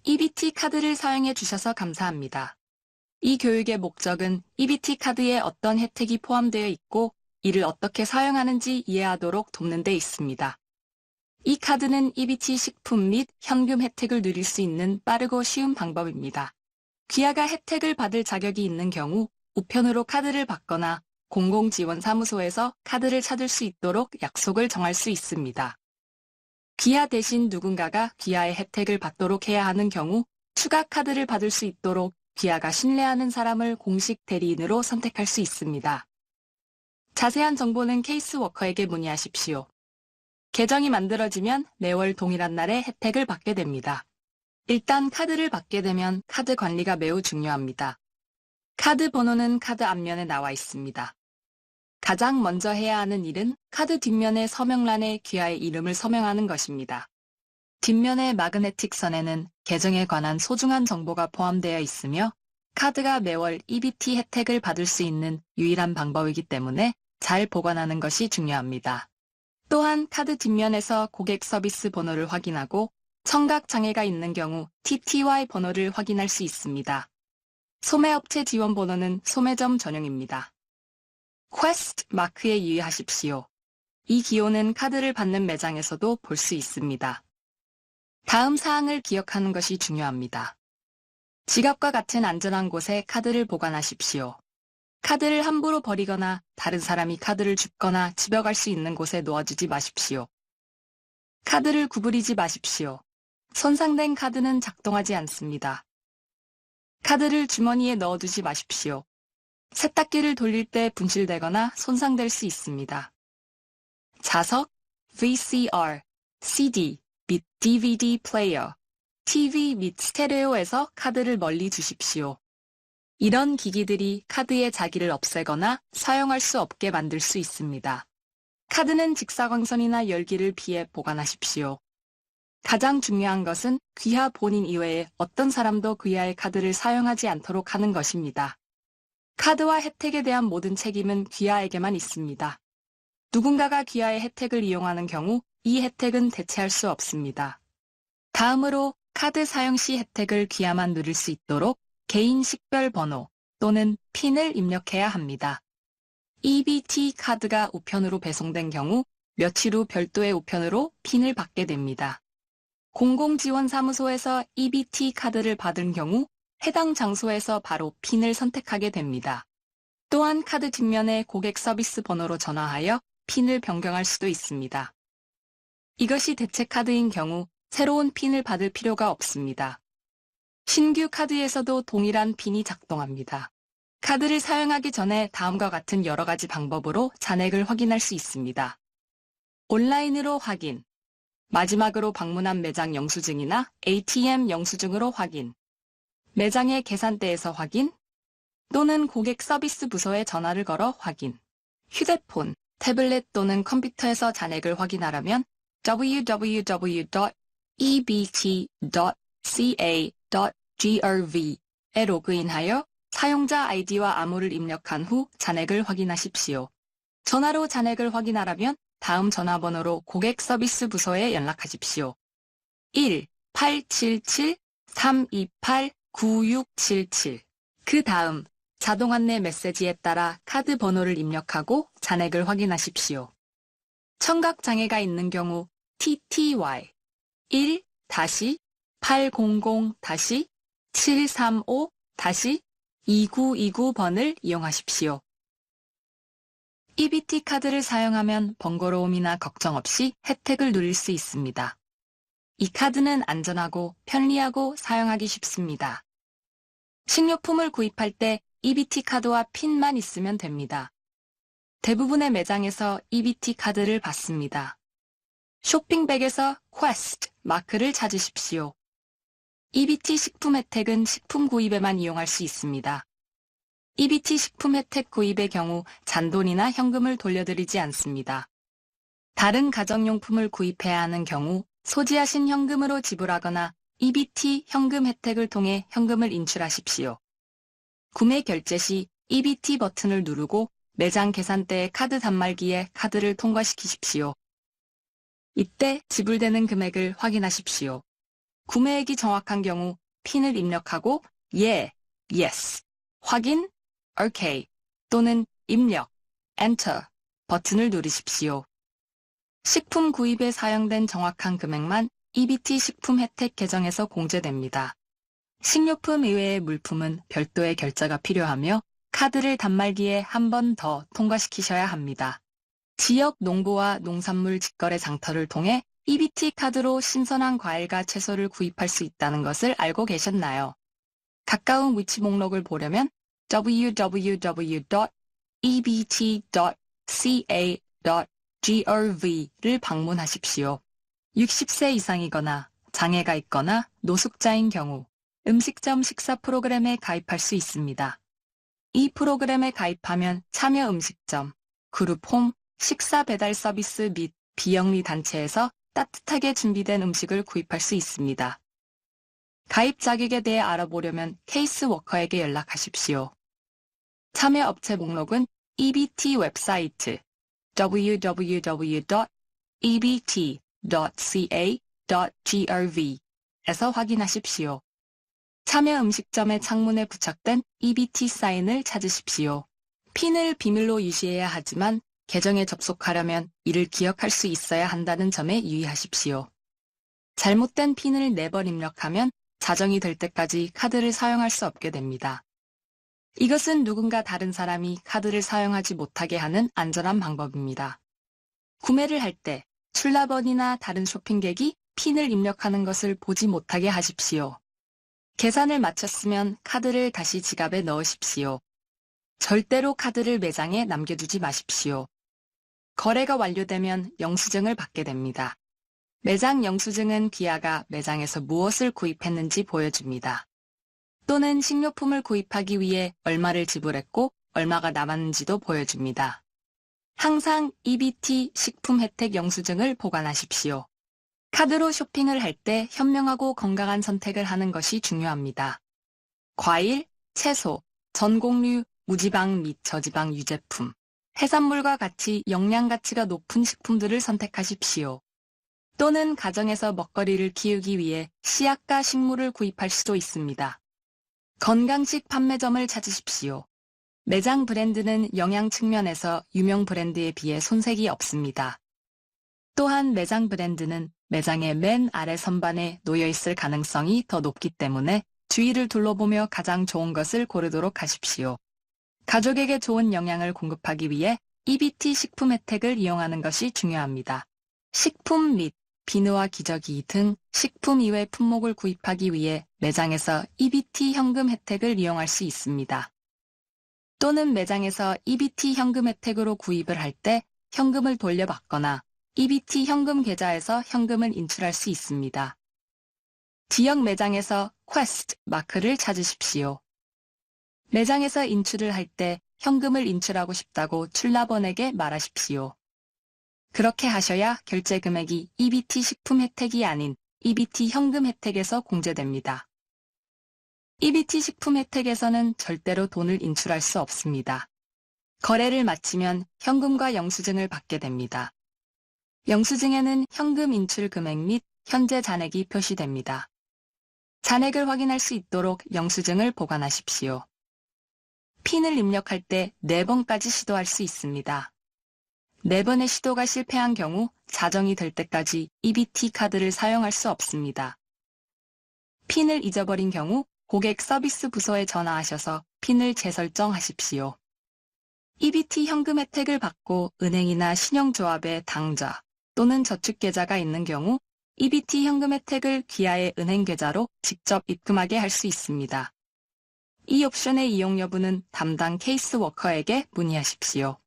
EBT 카드를 사용해 주셔서 감사합니다. 이 교육의 목적은 EBT 카드에 어떤 혜택이 포함되어 있고 이를 어떻게 사용하는지 이해하도록 돕는 데 있습니다. 이 카드는 EBT 식품 및 현금 혜택을 누릴 수 있는 빠르고 쉬운 방법입니다. 귀하가 혜택을 받을 자격이 있는 경우 우편으로 카드를 받거나 공공지원사무소에서 카드를 찾을 수 있도록 약속을 정할 수 있습니다. 귀하 대신 누군가가 귀하의 혜택을 받도록 해야 하는 경우 추가 카드를 받을 수 있도록 귀하가 신뢰하는 사람을 공식 대리인으로 선택할 수 있습니다. 자세한 정보는 케이스워커에게 문의하십시오. 계정이 만들어지면 매월 동일한 날에 혜택을 받게 됩니다. 일단 카드를 받게 되면 카드 관리가 매우 중요합니다. 카드 번호는 카드 앞면에 나와 있습니다. 가장 먼저 해야 하는 일은 카드 뒷면의 서명란에 귀하의 이름을 서명하는 것입니다. 뒷면의 마그네틱 선에는 계정에 관한 소중한 정보가 포함되어 있으며 카드가 매월 EBT 혜택을 받을 수 있는 유일한 방법이기 때문에 잘 보관하는 것이 중요합니다. 또한 카드 뒷면에서 고객 서비스 번호를 확인하고 청각 장애가 있는 경우 TTY 번호를 확인할 수 있습니다. 소매업체 지원 번호는 소매점 전용입니다. 퀘스트 마크에 유의하십시오. 이 기호는 카드를 받는 매장에서도 볼 수 있습니다. 다음 사항을 기억하는 것이 중요합니다. 지갑과 같은 안전한 곳에 카드를 보관하십시오. 카드를 함부로 버리거나 다른 사람이 카드를 줍거나 집어갈 수 있는 곳에 놓아주지 마십시오. 카드를 구부리지 마십시오. 손상된 카드는 작동하지 않습니다. 카드를 주머니에 넣어두지 마십시오. 세탁기를 돌릴 때 분실되거나 손상될 수 있습니다. 자석, VCR, CD 및 DVD 플레이어, TV 및 스테레오에서 카드를 멀리 두십시오. 이런 기기들이 카드의 자기를 없애거나 사용할 수 없게 만들 수 있습니다. 카드는 직사광선이나 열기를 피해 보관하십시오. 가장 중요한 것은 귀하 본인 이외에 어떤 사람도 귀하의 카드를 사용하지 않도록 하는 것입니다. 카드와 혜택에 대한 모든 책임은 귀하에게만 있습니다. 누군가가 귀하의 혜택을 이용하는 경우 이 혜택은 대체할 수 없습니다. 다음으로 카드 사용 시 혜택을 귀하만 누릴 수 있도록 개인 식별 번호 또는 핀을 입력해야 합니다. EBT 카드가 우편으로 배송된 경우 며칠 후 별도의 우편으로 핀을 받게 됩니다. 공공지원사무소에서 EBT 카드를 받은 경우 해당 장소에서 바로 핀을 선택하게 됩니다. 또한 카드 뒷면에 고객 서비스 번호로 전화하여 핀을 변경할 수도 있습니다. 이것이 대체 카드인 경우 새로운 핀을 받을 필요가 없습니다. 신규 카드에서도 동일한 핀이 작동합니다. 카드를 사용하기 전에 다음과 같은 여러 가지 방법으로 잔액을 확인할 수 있습니다. 온라인으로 확인, 마지막으로 방문한 매장 영수증이나 ATM 영수증으로 확인, 매장의 계산대에서 확인, 또는 고객 서비스 부서에 전화를 걸어 확인, 휴대폰, 태블릿 또는 컴퓨터에서 잔액을 확인하려면 www.ebt.ca.grov에 로그인하여 사용자 아이디와 암호를 입력한 후 잔액을 확인하십시오. 전화로 잔액을 확인하려면 다음 전화번호로 고객 서비스 부서에 연락하십시오. 1-877-328-9677 그 다음 자동 안내 메시지에 따라 카드 번호를 입력하고 잔액을 확인하십시오. 청각 장애가 있는 경우 TTY 1-800-735-2929번을 이용하십시오. EBT 카드를 사용하면 번거로움이나 걱정 없이 혜택을 누릴 수 있습니다. 이 카드는 안전하고 편리하고 사용하기 쉽습니다. 식료품을 구입할 때 EBT 카드와 핀만 있으면 됩니다. 대부분의 매장에서 EBT 카드를 받습니다. 쇼핑백에서 퀘스트 마크를 찾으십시오. EBT 식품 혜택은 식품 구입에만 이용할 수 있습니다. EBT 식품 혜택 구입의 경우 잔돈이나 현금을 돌려드리지 않습니다. 다른 가정용품을 구입해야 하는 경우 소지하신 현금으로 지불하거나 EBT 현금 혜택을 통해 현금을 인출하십시오. 구매 결제 시 EBT 버튼을 누르고 매장 계산대의 카드 단말기에 카드를 통과시키십시오. 이때 지불되는 금액을 확인하십시오. 구매액이 정확한 경우 핀을 입력하고 예, yes, 확인, OK 또는 입력, Enter 버튼을 누르십시오. 식품 구입에 사용된 정확한 금액만 EBT 식품 혜택 계정에서 공제됩니다. 식료품 이외의 물품은 별도의 결제가 필요하며 카드를 단말기에 한 번 더 통과시키셔야 합니다. 지역 농부와 농산물 직거래 장터를 통해 EBT 카드로 신선한 과일과 채소를 구입할 수 있다는 것을 알고 계셨나요? 가까운 위치 목록을 보려면 www.ebt.ca.grov를 방문하십시오. 60세 이상이거나 장애가 있거나 노숙자인 경우 음식점 식사 프로그램에 가입할 수 있습니다. 이 프로그램에 가입하면 참여 음식점, 그룹홈, 식사 배달 서비스 및 비영리 단체에서 따뜻하게 준비된 음식을 구입할 수 있습니다. 가입 자격에 대해 알아보려면 케이스워커에게 연락하십시오. 참여 업체 목록은 EBT 웹사이트 www.ebt.ca.grov에서 확인하십시오. 참여 음식점의 창문에 부착된 EBT 사인을 찾으십시오. 핀을 비밀로 유지해야 하지만 계정에 접속하려면 이를 기억할 수 있어야 한다는 점에 유의하십시오. 잘못된 핀을 4번 입력하면 자정이 될 때까지 카드를 사용할 수 없게 됩니다. 이것은 누군가 다른 사람이 카드를 사용하지 못하게 하는 안전한 방법입니다. 구매를 할 때 출납원이나 다른 쇼핑객이 핀을 입력하는 것을 보지 못하게 하십시오. 계산을 마쳤으면 카드를 다시 지갑에 넣으십시오. 절대로 카드를 매장에 남겨두지 마십시오. 거래가 완료되면 영수증을 받게 됩니다. 매장 영수증은 귀하가 매장에서 무엇을 구입했는지 보여줍니다. 또는 식료품을 구입하기 위해 얼마를 지불했고 얼마가 남았는지도 보여줍니다. 항상 EBT 식품 혜택 영수증을 보관하십시오. 카드로 쇼핑을 할 때 현명하고 건강한 선택을 하는 것이 중요합니다. 과일, 채소, 전곡류, 무지방 및 저지방 유제품, 해산물과 같이 영양 가치가 높은 식품들을 선택하십시오. 또는 가정에서 먹거리를 키우기 위해 씨앗과 식물을 구입할 수도 있습니다. 건강식 판매점을 찾으십시오. 매장 브랜드는 영양 측면에서 유명 브랜드에 비해 손색이 없습니다. 또한 매장 브랜드는 매장의 맨 아래 선반에 놓여 있을 가능성이 더 높기 때문에 주위를 둘러보며 가장 좋은 것을 고르도록 하십시오. 가족에게 좋은 영양을 공급하기 위해 EBT 식품 혜택을 이용하는 것이 중요합니다. 식품 및 비누와 기저귀 등 식품 이외 품목을 구입하기 위해 매장에서 EBT 현금 혜택을 이용할 수 있습니다. 또는 매장에서 EBT 현금 혜택으로 구입을 할 때 현금을 돌려받거나 EBT 현금 계좌에서 현금을 인출할 수 있습니다. 지역 매장에서 퀘스트 마크를 찾으십시오. 매장에서 인출을 할 때 현금을 인출하고 싶다고 출납원에게 말하십시오. 그렇게 하셔야 결제 금액이 EBT 식품 혜택이 아닌 EBT 현금 혜택에서 공제됩니다. EBT 식품 혜택에서는 절대로 돈을 인출할 수 없습니다. 거래를 마치면 현금과 영수증을 받게 됩니다. 영수증에는 현금 인출 금액 및 현재 잔액이 표시됩니다. 잔액을 확인할 수 있도록 영수증을 보관하십시오. 핀을 입력할 때 4번까지 시도할 수 있습니다. 4번의 시도가 실패한 경우 자정이 될 때까지 EBT 카드를 사용할 수 없습니다. 핀을 잊어버린 경우 고객 서비스 부서에 전화하셔서 핀을 재설정하십시오. EBT 현금 혜택을 받고 은행이나 신용조합의 당좌 또는 저축계좌가 있는 경우 EBT 현금 혜택을 귀하의 은행 계좌로 직접 입금하게 할 수 있습니다. 이 옵션의 이용 여부는 담당 케이스워커에게 문의하십시오.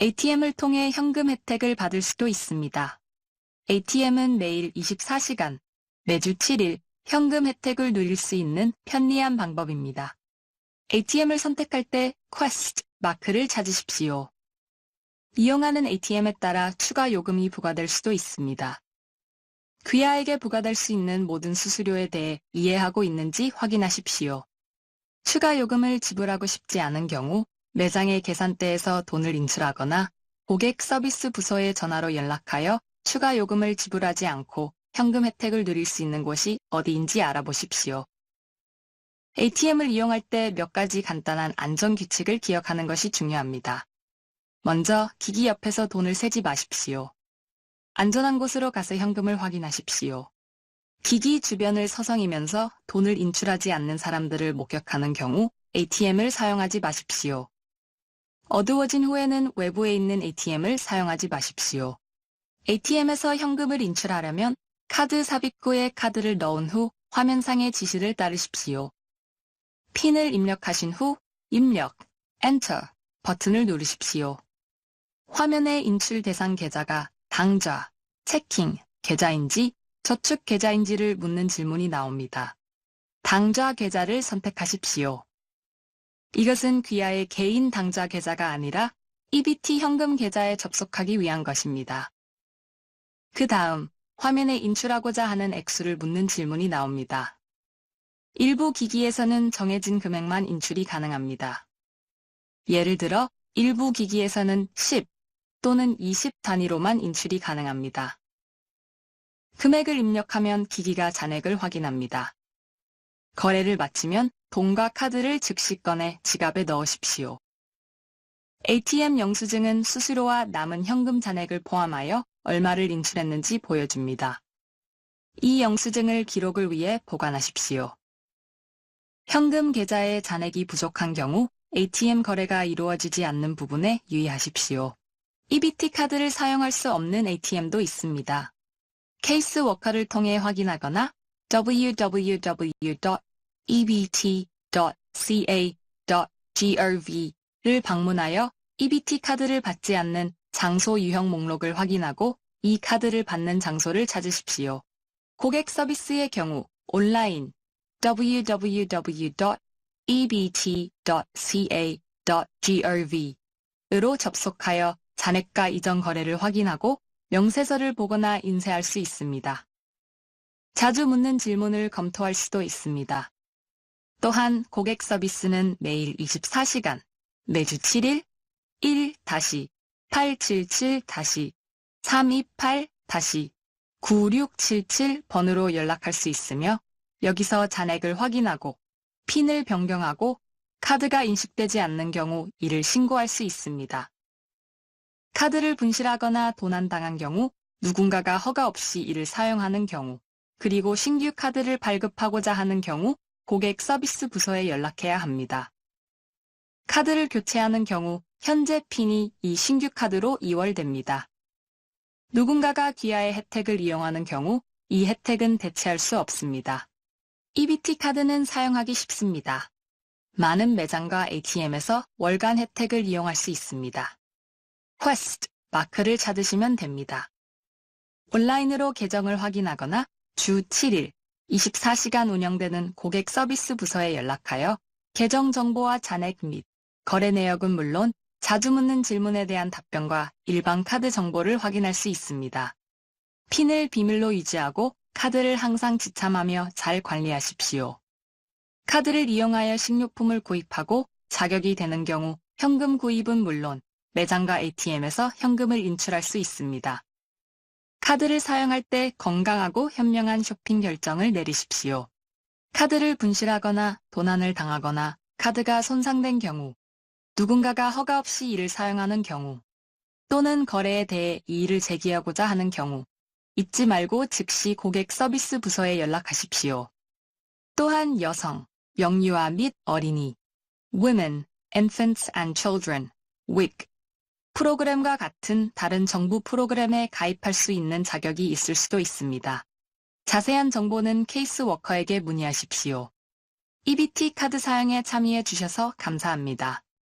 ATM을 통해 현금 혜택을 받을 수도 있습니다. ATM은 매일 24시간, 매주 7일 현금 혜택을 누릴 수 있는 편리한 방법입니다. ATM을 선택할 때 퀘스트 마크를 찾으십시오. 이용하는 ATM에 따라 추가 요금이 부과될 수도 있습니다. 귀하에게 부과될 수 있는 모든 수수료에 대해 이해하고 있는지 확인하십시오. 추가 요금을 지불하고 싶지 않은 경우 매장의 계산대에서 돈을 인출하거나 고객 서비스 부서에 전화로 연락하여 추가 요금을 지불하지 않고 현금 혜택을 누릴 수 있는 곳이 어디인지 알아보십시오. ATM을 이용할 때 몇 가지 간단한 안전 규칙을 기억하는 것이 중요합니다. 먼저 기기 옆에서 돈을 세지 마십시오. 안전한 곳으로 가서 현금을 확인하십시오. 기기 주변을 서성이면서 돈을 인출하지 않는 사람들을 목격하는 경우 ATM을 사용하지 마십시오. 어두워진 후에는 외부에 있는 ATM을 사용하지 마십시오. ATM에서 현금을 인출하려면 카드 삽입구에 카드를 넣은 후 화면상의 지시를 따르십시오. 핀을 입력하신 후 입력, 엔터 버튼을 누르십시오. 화면의 인출 대상 계좌가 당좌, 체킹, 계좌인지 저축 계좌인지를 묻는 질문이 나옵니다. 당좌 계좌를 선택하십시오. 이것은 귀하의 개인 당좌 계좌가 아니라 EBT 현금 계좌에 접속하기 위한 것입니다. 그 다음 화면에 인출하고자 하는 액수를 묻는 질문이 나옵니다. 일부 기기에서는 정해진 금액만 인출이 가능합니다. 예를 들어 일부 기기에서는 10 또는 20 단위로만 인출이 가능합니다. 금액을 입력하면 기기가 잔액을 확인합니다. 거래를 마치면 돈과 카드를 즉시 꺼내 지갑에 넣으십시오. ATM 영수증은 수수료와 남은 현금 잔액을 포함하여 얼마를 인출했는지 보여줍니다. 이 영수증을 기록을 위해 보관하십시오. 현금 계좌에 잔액이 부족한 경우 ATM 거래가 이루어지지 않는 부분에 유의하십시오. EBT 카드를 사용할 수 없는 ATM도 있습니다. 케이스 워커를 통해 확인하거나 www.ebt.ca.gov 를 방문하여 EBT 카드를 받지 않는 장소 유형 목록을 확인하고 이 카드를 받는 장소를 찾으십시오. 고객 서비스의 경우 온라인 www.ebt.ca.gov 으로 접속하여 잔액과 이전 거래를 확인하고 명세서를 보거나 인쇄할 수 있습니다. 자주 묻는 질문을 검토할 수도 있습니다. 또한 고객 서비스는 매일 24시간, 매주 7일, 1-877-328-9677번으로 연락할 수 있으며 여기서 잔액을 확인하고 핀을 변경하고 카드가 인식되지 않는 경우 이를 신고할 수 있습니다. 카드를 분실하거나 도난당한 경우 누군가가 허가 없이 이를 사용하는 경우 그리고 신규 카드를 발급하고자 하는 경우 고객 서비스 부서에 연락해야 합니다. 카드를 교체하는 경우 현재 핀이 이 신규 카드로 이월됩니다. 누군가가 귀하의 혜택을 이용하는 경우 이 혜택은 대체할 수 없습니다. EBT 카드는 사용하기 쉽습니다. 많은 매장과 ATM에서 월간 혜택을 이용할 수 있습니다. 퀘스트 마크를 찾으시면 됩니다. 온라인으로 계정을 확인하거나 주 7일, 24시간 운영되는 고객 서비스 부서에 연락하여 계정 정보와 잔액 및 거래 내역은 물론 자주 묻는 질문에 대한 답변과 일반 카드 정보를 확인할 수 있습니다. 핀을 비밀로 유지하고 카드를 항상 지참하며 잘 관리하십시오. 카드를 이용하여 식료품을 구입하고 자격이 되는 경우 현금 구입은 물론 매장과 ATM에서 현금을 인출할 수 있습니다. 카드를 사용할 때 건강하고 현명한 쇼핑 결정을 내리십시오. 카드를 분실하거나 도난을 당하거나 카드가 손상된 경우, 누군가가 허가 없이 이를 사용하는 경우, 또는 거래에 대해 이의를 제기하고자 하는 경우, 잊지 말고 즉시 고객 서비스 부서에 연락하십시오. 또한 여성, 영유아 및 어린이, Women, Infants and Children, WIC 프로그램과 같은 다른 정부 프로그램에 가입할 수 있는 자격이 있을 수도 있습니다. 자세한 정보는 케이스 워커에게 문의하십시오. EBT 카드 사용에 참여해 주셔서 감사합니다.